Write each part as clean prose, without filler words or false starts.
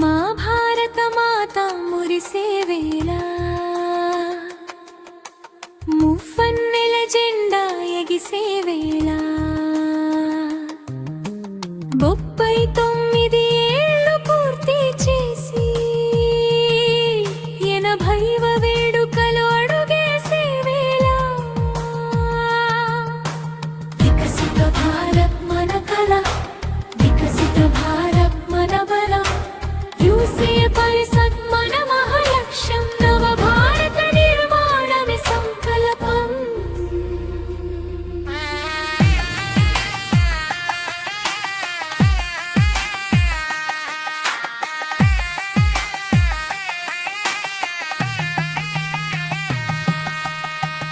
మా భారత మాత మురిసే వేళ మువ్వన్నెల జెండా ఎగిసే వేళ 39 ఏళ్ళు పూర్తి చేసి 80వ వేడుకలు అడుగేసే వేళ వికసిత భారత్ మన కల వికసిత భారత్ మన బలం యూసీఏ పరిషత్ మన మహాలక్ష్యం నవ భారత నిర్మాణమే సంకల్పం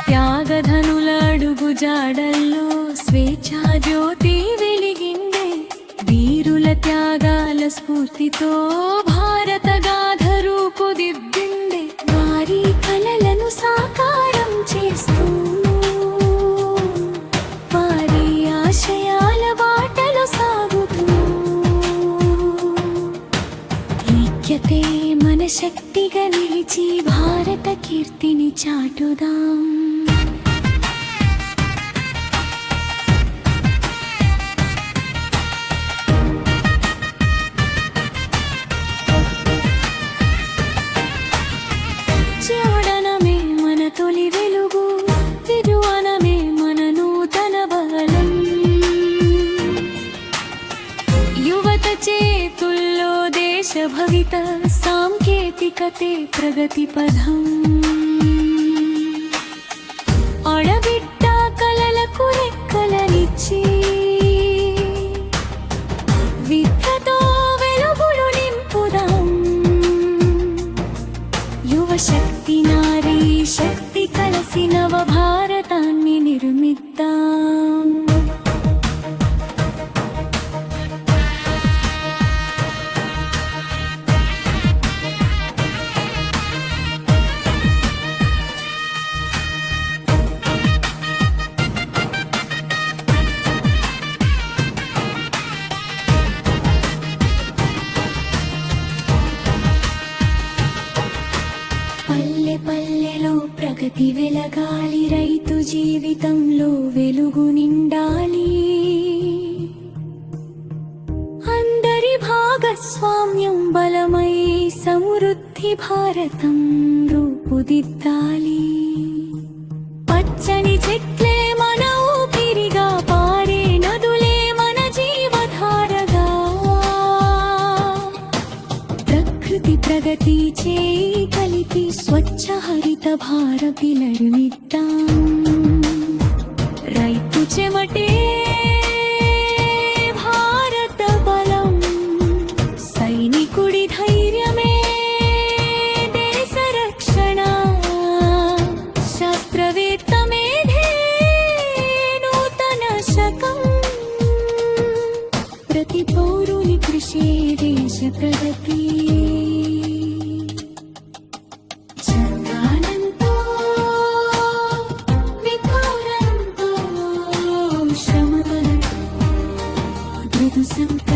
త్యాగధనుల అడుగు జాడల్లో స్వేచ్ఛా జ్యోతి వెలిగిందే వీరుల త్యాగాల స్ఫూర్తితో భారత గాథ రూపుదిద్దిందే వారి కలలను సాకారం చేస్తూ వారి ఆశయాల బాటలో సాగుతూ ఐక్యతే మన శక్తిగా నిలిచి భారత కీర్తిని చాటుదాం చూడనమే మన తొలి వెలుగు తిరువనమే మన నూతన బలం యువత చేతుల్లో దేశ భవిత సాంకేతికతే ప్రగతి పదం అడబిట్ట కలలకు రెక్కలనిచ్చి విద్యతో వెలుగులు నింపుదాం యువ శక్తి నారీ శక్తి కలసి నవ భారతాన్ని నిర్మిద్దాం పల్లె పల్లెలో ప్రగతి వెలగాలి రైతు జీవితంలో వెలుగు నిండాలి అందరి భాగస్వామ్యం బలమై సమృద్ధి భారతం రూపుదిద్దాలి పచ్చని చెట్లే మన ఊపిరిగా పారే నదులే మన జీవధారగా ప్రకృతి ప్రగతి చేయి కలిపి స్వచ్ఛ హరిత భారతి నడుమిద్దాం రైతు చెమటే భారత బలం సైనికుడి ధైర్యమే దేశ రక్షణ శాస్త్రవేత్త మేధే నూతన శకం ప్రతి పౌరుని కృషి దేశ ప్రగతి శ్రమతో శ్రమతో